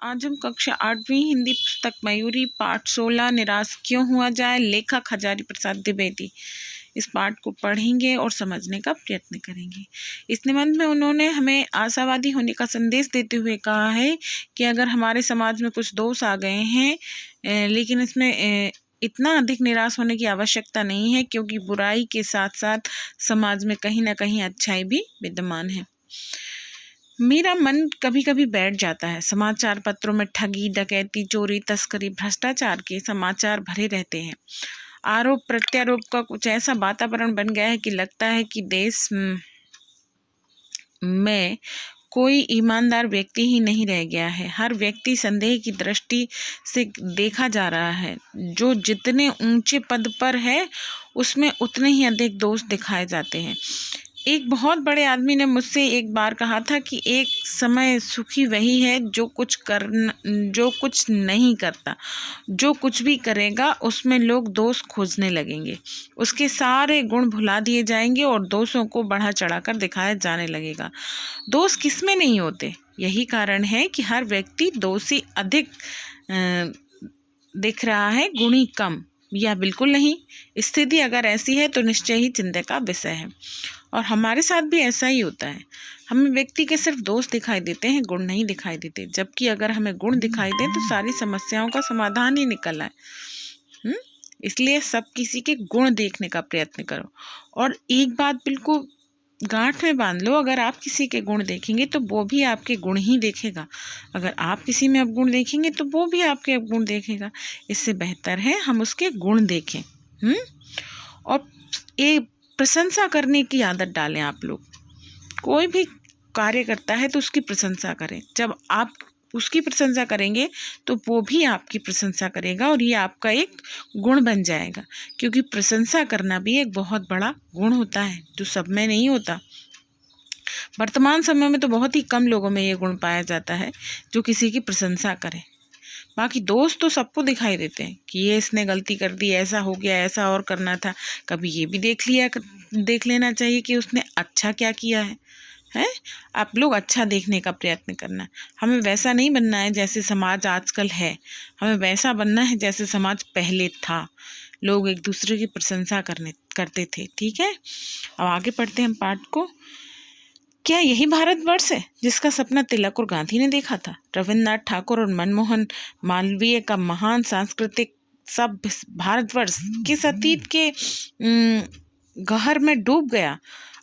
आज हम कक्षा 8वीं हिंदी पुस्तक मयूरी पाठ 16 निराश क्यों हुआ जाए, लेखक हजारी प्रसाद द्विवेदी। इस पाठ को पढ़ेंगे और समझने का प्रयत्न करेंगे। इस निबंध में उन्होंने हमें आशावादी होने का संदेश देते हुए कहा है कि अगर हमारे समाज में कुछ दोष आ गए हैं लेकिन इसमें इतना अधिक निराश होने की आवश्यकता नहीं है, क्योंकि बुराई के साथ साथ समाज में कहीं ना कहीं अच्छाई भी विद्यमान है। मेरा मन कभी कभी बैठ जाता है। समाचार पत्रों में ठगी, डकैती, चोरी, तस्करी, भ्रष्टाचार के समाचार भरे रहते हैं। आरोप प्रत्यारोप का कुछ ऐसा वातावरण बन गया है कि लगता है कि देश में कोई ईमानदार व्यक्ति ही नहीं रह गया है। हर व्यक्ति संदेह की दृष्टि से देखा जा रहा है। जो जितने ऊंचे पद पर है उसमें उतने ही अधिक दोष दिखाए जाते हैं। एक बहुत बड़े आदमी ने मुझसे एक बार कहा था कि एक समय सुखी वही है जो कुछ नहीं करता। जो कुछ भी करेगा उसमें लोग दोष खोजने लगेंगे, उसके सारे गुण भुला दिए जाएंगे और दोषों को बढ़ा चढ़ाकर दिखाया जाने लगेगा। दोष किसमें नहीं होते? यही कारण है कि हर व्यक्ति दोषी अधिक दिख रहा है, गुणी कम या बिल्कुल नहीं। स्थिति अगर ऐसी है तो निश्चय ही चिंता का विषय है, और हमारे साथ भी ऐसा ही होता है। हमें व्यक्ति के सिर्फ दोष दिखाई देते हैं, गुण नहीं दिखाई देते। जबकि अगर हमें गुण दिखाई दें तो सारी समस्याओं का समाधान ही निकल आए। इसलिए सब किसी के गुण देखने का प्रयत्न करो, और एक बात बिल्कुल गांठ में बांध लो, अगर आप किसी के गुण देखेंगे तो वो भी आपके गुण ही देखेगा। अगर आप किसी में अवगुण देखेंगे तो वो भी आपके अवगुण देखेगा। इससे बेहतर है हम उसके गुण देखें। और एक प्रशंसा करने की आदत डालें। आप लोग कोई भी कार्य करता है तो उसकी प्रशंसा करें। जब आप उसकी प्रशंसा करेंगे तो वो भी आपकी प्रशंसा करेगा, और ये आपका एक गुण बन जाएगा। क्योंकि प्रशंसा करना भी एक बहुत बड़ा गुण होता है जो सब में नहीं होता। वर्तमान समय में तो बहुत ही कम लोगों में ये गुण पाया जाता है जो किसी की प्रशंसा करें। बाकी दोस्त तो सबको दिखाई देते हैं कि ये इसने गलती कर दी, ऐसा हो गया, ऐसा और करना था। कभी ये भी देख लेना चाहिए कि उसने अच्छा क्या किया है। आप लोग अच्छा देखने का प्रयत्न करना। हमें वैसा नहीं बनना है जैसे समाज आजकल है, हमें वैसा बनना है जैसे समाज पहले था। लोग एक दूसरे की प्रशंसा करते थे। ठीक है, अब आगे पढ़ते हैं हम पाठ को। क्या यही भारतवर्ष है जिसका सपना तिलक और गांधी ने देखा था? रविन्द्रनाथ ठाकुर और मनमोहन मालवीय का महान सांस्कृतिक सब भारतवर्ष किस अतीत के गहर में डूब गया?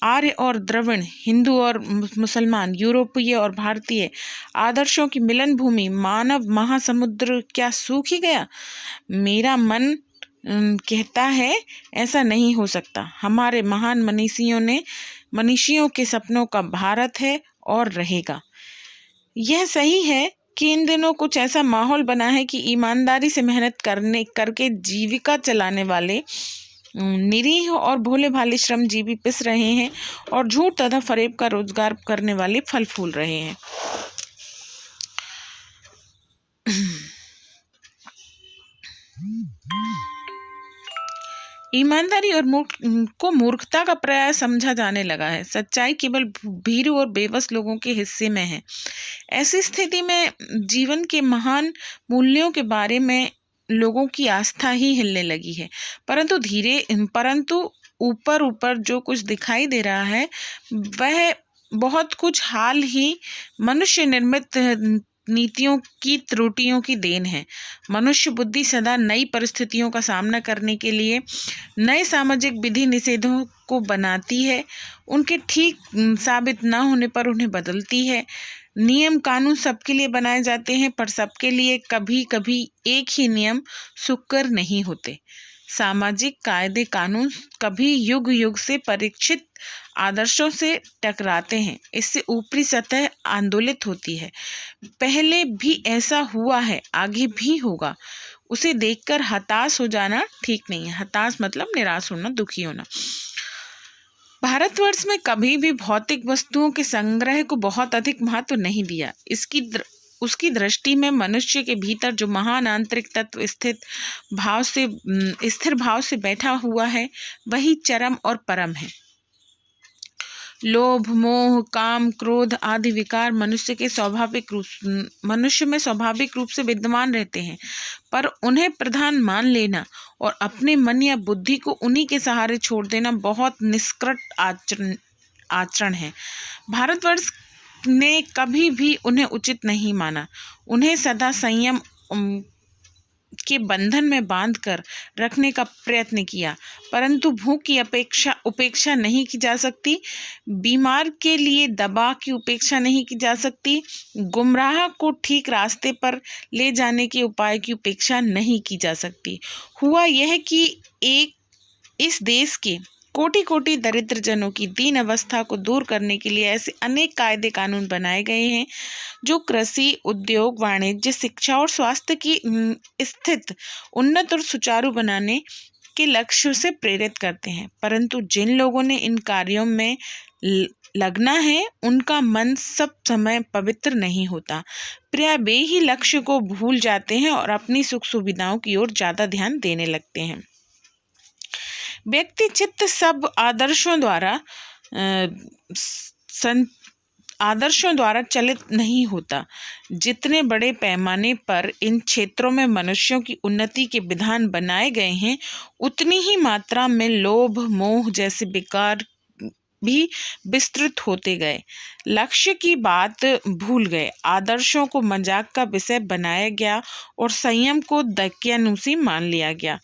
आर्य और द्रविड़, हिंदू और मुसलमान, यूरोपीय और भारतीय आदर्शों की मिलन भूमि मानव महासमुद्र क्या सूख ही गया? मेरा मन कहता है ऐसा नहीं हो सकता। हमारे महान मनीषियों के सपनों का भारत है और रहेगा। यह सही है कि इन दिनों कुछ ऐसा माहौल बना है कि ईमानदारी से मेहनत करके जीविका चलाने वाले निरीह और भोले भाले श्रमजीवी पिस रहे हैं, और झूठ तथा फरेब का रोजगार करने वाले फल फूल रहे हैं। ईमानदारी और मूर्खता का पर्याय समझा जाने लगा है। सच्चाई केवल भीरू और बेबस लोगों के हिस्से में है। ऐसी स्थिति में जीवन के महान मूल्यों के बारे में लोगों की आस्था ही हिलने लगी है। परंतु ऊपर जो कुछ दिखाई दे रहा है वह बहुत कुछ हाल ही मनुष्य निर्मित नीतियों की त्रुटियों की देन है। मनुष्य बुद्धि सदा नई परिस्थितियों का सामना करने के लिए नए सामाजिक विधि निषेधों को बनाती है। उनके ठीक साबित न होने पर उन्हें बदलती है। नियम कानून सबके लिए बनाए जाते हैं, पर सबके लिए कभी कभी एक ही नियम सुकर नहीं होते। सामाजिक कायदे कानून कभी युग युग से परीक्षित आदर्शों से टकराते हैं। इससे ऊपरी सतह आंदोलित होती है। पहले भी ऐसा हुआ है, आगे भी होगा। उसे देखकर हताश हो जाना ठीक नहीं है। हताश मतलब निराश होना, दुखी होना। भारतवर्ष में कभी भी भौतिक वस्तुओं के संग्रह को बहुत अधिक महत्व नहीं दिया। उसकी दृष्टि में मनुष्य के भीतर जो महान आंतरिक तत्व स्थिर भाव से बैठा हुआ है वही चरम और परम है। लोभ, मोह, काम, क्रोध आदि विकार मनुष्य में स्वाभाविक रूप से विद्यमान रहते हैं, पर उन्हें प्रधान मान लेना और अपने मन या बुद्धि को उन्हीं के सहारे छोड़ देना बहुत निष्कृत आचरण है। भारतवर्ष ने कभी भी उन्हें उचित नहीं माना। उन्हें सदा संयम के बंधन में बांधकर रखने का प्रयत्न किया, परंतु भूख की उपेक्षा नहीं की जा सकती, बीमार के लिए दवा की उपेक्षा नहीं की जा सकती, गुमराह को ठीक रास्ते पर ले जाने के उपाय की उपेक्षा नहीं की जा सकती। हुआ यह कि इस देश के कोटि कोटि दरिद्र जनों की दीन अवस्था को दूर करने के लिए ऐसे अनेक कायदे कानून बनाए गए हैं जो कृषि, उद्योग, वाणिज्य, शिक्षा और स्वास्थ्य की स्थिति उन्नत और सुचारू बनाने के लक्ष्य से प्रेरित करते हैं। परंतु जिन लोगों ने इन कार्यों में लगना है उनका मन सब समय पवित्र नहीं होता। प्राय वे ही लक्ष्य को भूल जाते हैं और अपनी सुख सुविधाओं की ओर ज्यादा ध्यान देने लगते हैं। व्यक्ति चित्त सब आदर्शों द्वारा चलित नहीं होता। जितने बड़े पैमाने पर इन क्षेत्रों में मनुष्यों की उन्नति के विधान बनाए गए हैं, उतनी ही मात्रा में लोभ, मोह जैसे विकार भी विस्तृत होते गए। लक्ष्य की बात भूल गए, आदर्शों को मजाक का विषय बनाया गया और संयम को दकियानुसी मान लिया गया।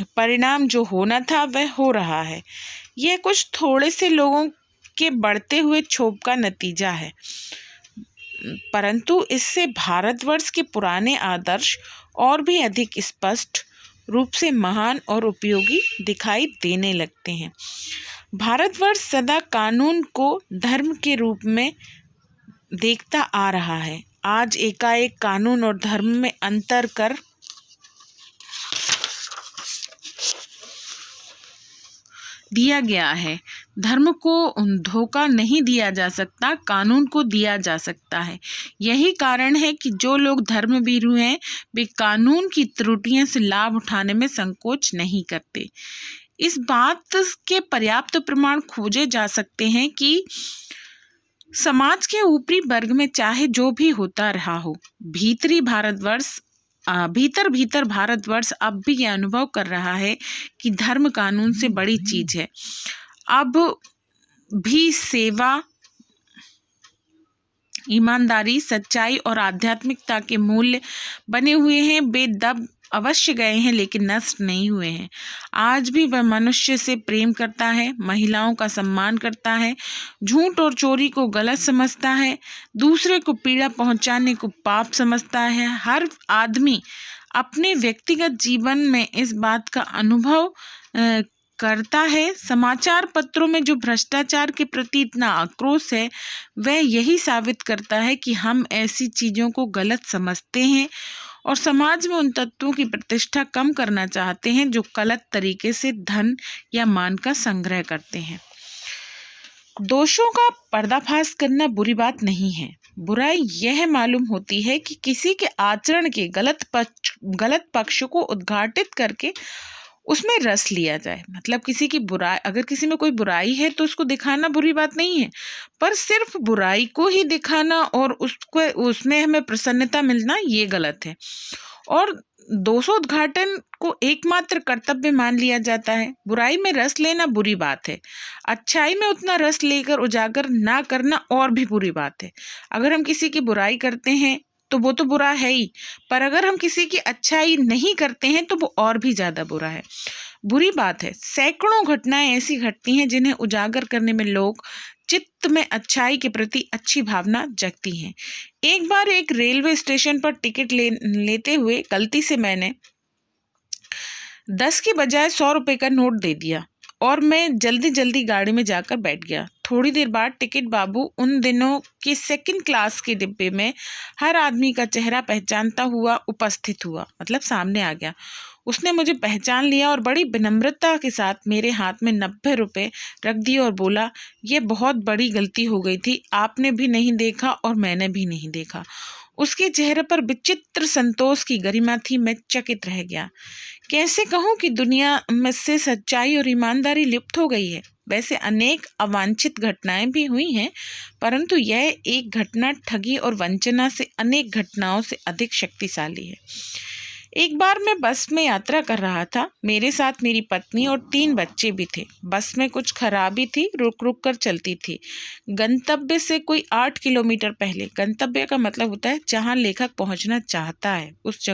परिणाम जो होना था वह हो रहा है। यह कुछ थोड़े से लोगों के बढ़ते हुए क्षोभ का नतीजा है, परंतु इससे भारतवर्ष के पुराने आदर्श और भी अधिक स्पष्ट रूप से महान और उपयोगी दिखाई देने लगते हैं। भारतवर्ष सदा कानून को धर्म के रूप में देखता आ रहा है। आज एकाएक कानून और धर्म में अंतर कर दिया गया है। धर्म को धोखा नहीं दिया जा सकता, कानून को दिया जा सकता है। यही कारण है कि जो लोग धर्मभीरू हैं वे कानून की त्रुटियों से लाभ उठाने में संकोच नहीं करते। इस बात के पर्याप्त प्रमाण खोजे जा सकते हैं कि समाज के ऊपरी वर्ग में चाहे जो भी होता रहा हो, भीतर भारतवर्ष अब भी यह अनुभव कर रहा है कि धर्म कानून से बड़ी चीज है। अब भी सेवा, ईमानदारी, सच्चाई और आध्यात्मिकता के मूल्य बने हुए हैं। वे दब अवश्य गए हैं लेकिन नष्ट नहीं हुए हैं। आज भी वह मनुष्य से प्रेम करता है, महिलाओं का सम्मान करता है, झूठ और चोरी को गलत समझता है, दूसरे को पीड़ा पहुंचाने को पाप समझता है। हर आदमी अपने व्यक्तिगत जीवन में इस बात का अनुभव करता है। समाचार पत्रों में जो भ्रष्टाचार के प्रति इतना आक्रोश है वह यही साबित करता है कि हम ऐसी चीज़ों को गलत समझते हैं और समाज में उन तत्वों की प्रतिष्ठा कम करना चाहते हैं जो गलत तरीके से धन या मान का संग्रह करते हैं। दोषों का पर्दाफाश करना बुरी बात नहीं है। बुराई यह मालूम होती है कि किसी के आचरण के गलत पक्ष को उद्घाटित करके उसमें रस लिया जाए। मतलब किसी की बुराई, अगर किसी में कोई बुराई है तो उसको दिखाना बुरी बात नहीं है, पर सिर्फ बुराई को ही दिखाना और उसमें हमें प्रसन्नता मिलना ये गलत है। और दोषोद्घाटन को एकमात्र कर्तव्य मान लिया जाता है। बुराई में रस लेना बुरी बात है, अच्छाई में उतना रस लेकर उजागर ना करना और भी बुरी बात है। अगर हम किसी की बुराई करते हैं तो वो तो बुरा है ही, पर अगर हम किसी की अच्छाई नहीं करते हैं तो वो और भी ज्यादा बुरा है, बुरी बात है। सैकड़ों घटनाएं ऐसी घटती हैं जिन्हें उजागर करने में लोग चित्त में अच्छाई के प्रति अच्छी भावना जगती हैं। एक बार एक रेलवे स्टेशन पर टिकट लेते हुए गलती से मैंने 10 की बजाय 100 रुपए का नोट दे दिया और मैं जल्दी गाड़ी में जाकर बैठ गया। थोड़ी देर बाद टिकट बाबू उन दिनों के सेकंड क्लास के डिब्बे में हर आदमी का चेहरा पहचानता हुआ उपस्थित हुआ, मतलब सामने आ गया। उसने मुझे पहचान लिया और बड़ी विनम्रता के साथ मेरे हाथ में 90 रुपए रख दिए और बोला, ये बहुत बड़ी गलती हो गई थी, आपने भी नहीं देखा और मैंने भी नहीं देखा। उसके चेहरे पर विचित्र संतोष की गरिमा थी। मैं चकित रह गया। कैसे कहूँ कि दुनिया में से सच्चाई और ईमानदारी लुप्त हो गई है। वैसे अनेक अवांछित घटनाएं भी हुई हैं, परंतु यह एक घटना ठगी और वंचना से अनेक घटनाओं से अधिक शक्तिशाली है। एक बार मैं बस में यात्रा कर रहा था। मेरे साथ मेरी पत्नी और 3 बच्चे भी थे। बस में कुछ खराबी थी, रुक रुक कर चलती थी। गंतव्य से कोई 8 किलोमीटर पहले, गंतव्य का मतलब होता है जहाँ लेखक पहुँचना चाहता है उस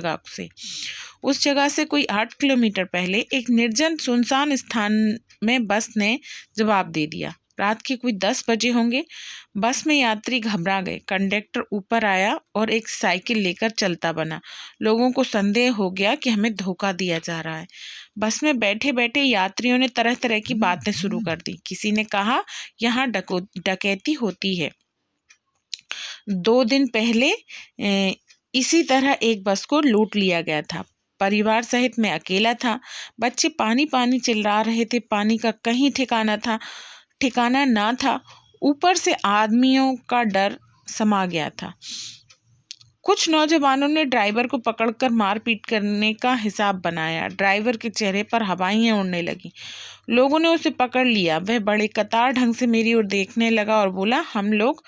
जगह से कोई 8 किलोमीटर पहले एक निर्जन सुनसान स्थान में बस ने जवाब दे दिया। रात के कोई 10 बजे होंगे। बस में यात्री घबरा गए। कंडक्टर ऊपर आया और एक साइकिल लेकर चलता बना। लोगों को संदेह हो गया कि हमें धोखा दिया जा रहा है। बस में बैठे बैठे यात्रियों ने तरह तरह की बातें शुरू कर दी। किसी ने कहा यहाँ डकैती होती है। 2 दिन पहले इसी तरह एक बस को लूट लिया गया था। परिवार सहित मैं अकेला था। बच्चे पानी पानी चिल्ला रहे थे। पानी का कहीं ठिकाना ना था। ऊपर से आदमियों का डर समा गया था। कुछ नौजवानों ने ड्राइवर को पकड़कर मारपीट करने का हिसाब बनाया। ड्राइवर के चेहरे पर हवाइयाँ उड़ने लगीं। लोगों ने उसे पकड़ लिया। वह बड़े कतार ढंग से मेरी ओर देखने लगा और बोला, हम लोग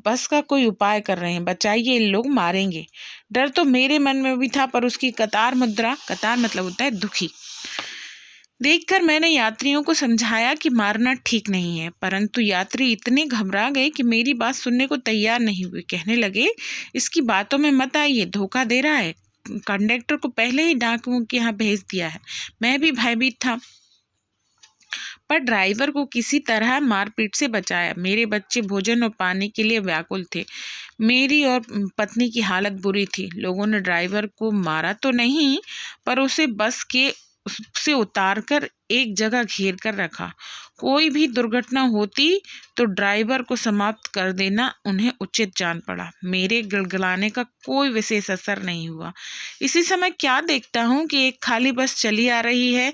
बस का कोई उपाय कर रहे हैं, बचाइए, ये लोग मारेंगे। डर तो मेरे मन में भी था, पर उसकी कतार मतलब होता है दुखी, देखकर मैंने यात्रियों को समझाया कि मारना ठीक नहीं है, परंतु यात्री इतने घबरा गए कि मेरी बात सुनने को तैयार नहीं हुए। कहने लगे, इसकी बातों में मत आइए, धोखा दे रहा है। कंडक्टर को पहले ही डाकुओं के यहाँ भेज दिया है। मैं भी भयभीत था, पर ड्राइवर को किसी तरह मारपीट से बचाया। मेरे बच्चे भोजन और पानी के लिए व्याकुल थे। मेरी और पत्नी की हालत बुरी थी। लोगों ने ड्राइवर को मारा तो नहीं, पर उसे बस से उतार कर एक जगह घेर कर रखा। कोई भी दुर्घटना होती तो ड्राइवर को समाप्त कर देना उन्हें उचित जान पड़ा। मेरे गिड़गिड़ाने का कोई विशेष असर नहीं हुआ। इसी समय क्या देखता हूँ कि एक खाली बस चली आ रही है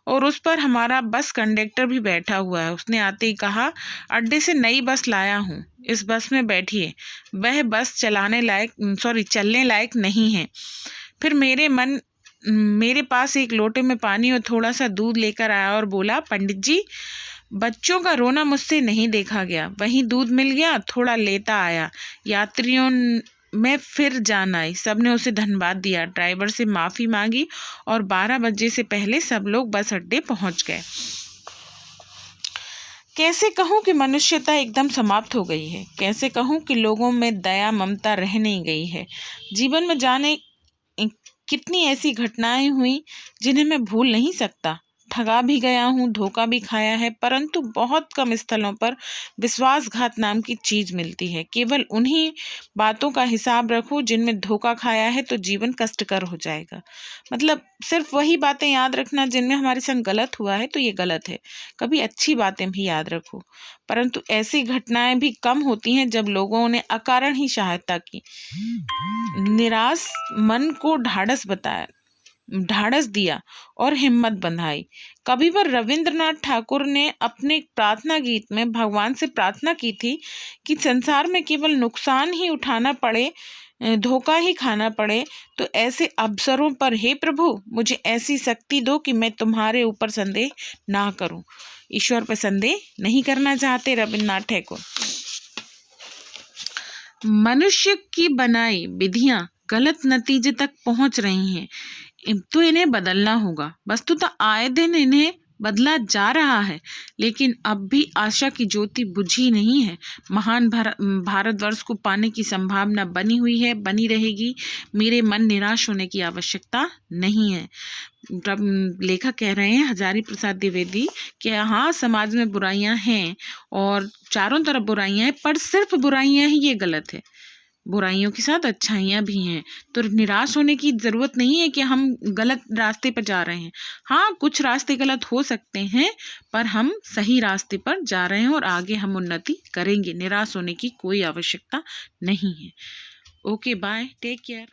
और उस पर हमारा बस कंडक्टर भी बैठा हुआ है। उसने आते ही कहा, अड्डे से नई बस लाया हूँ, इस बस में बैठिए। वह बस चलने लायक नहीं है। फिर मेरे पास एक लोटे में पानी और थोड़ा सा दूध लेकर आया और बोला, पंडित जी, बच्चों का रोना मुझसे नहीं देखा गया। वहीं दूध मिल गया, थोड़ा लेता आया। यात्रियों में फिर जान आई। सबने उसे धन्यवाद दिया, ड्राइवर से माफ़ी मांगी और 12 बजे से पहले सब लोग बस अड्डे पहुंच गए। कैसे कहूँ कि मनुष्यता एकदम समाप्त हो गई है। कैसे कहूँ कि लोगों में दया ममता रह नहीं गई है। जीवन में जाने कितनी ऐसी घटनाएं हुई जिन्हें मैं भूल नहीं सकता। ठगा भी गया हूँ, धोखा भी खाया है, परंतु बहुत कम स्थलों पर विश्वासघात नाम की चीज़ मिलती है। केवल उन्हीं बातों का हिसाब रखो जिनमें धोखा खाया है तो जीवन कष्टकर हो जाएगा। मतलब सिर्फ वही बातें याद रखना जिनमें हमारे संग गलत हुआ है तो ये गलत है। कभी अच्छी बातें भी याद रखो। परंतु ऐसी घटनाएं भी कम होती हैं जब लोगों ने अकारण ही सहायता की, निराश मन को ढाढ़स दिया और हिम्मत बंधाई। कविवर रविंद्रनाथ ठाकुर ने अपने प्रार्थना गीत में भगवान से प्रार्थना की थी कि संसार में केवल नुकसान ही उठाना पड़े, धोखा ही खाना पड़े, तो ऐसे अवसरों पर हे प्रभु मुझे ऐसी शक्ति दो कि मैं तुम्हारे ऊपर संदेह ना करूं। ईश्वर पर संदेह नहीं करना चाहते रविंद्रनाथ ठाकुर। मनुष्य की बनाई विधियां गलत नतीजे तक पहुंच रही हैं, तो इन्हें बदलना होगा। वस्तुतः आए दिन इन्हें बदला जा रहा है, लेकिन अब भी आशा की ज्योति बुझी नहीं है। महान भारतवर्ष को पाने की संभावना बनी हुई है, बनी रहेगी। मेरे मन निराश होने की आवश्यकता नहीं है। लेखक कह रहे हैं हजारी प्रसाद द्विवेदी कि हाँ, समाज में बुराइयां हैं और चारों तरफ बुराइयां हैं, पर सिर्फ बुराइयां ही ये गलत है। बुराइयों के साथ अच्छाइयाँ भी हैं, तो निराश होने की ज़रूरत नहीं है कि हम गलत रास्ते पर जा रहे हैं। हाँ, कुछ रास्ते गलत हो सकते हैं, पर हम सही रास्ते पर जा रहे हैं और आगे हम उन्नति करेंगे। निराश होने की कोई आवश्यकता नहीं है। Okay, bye, take care.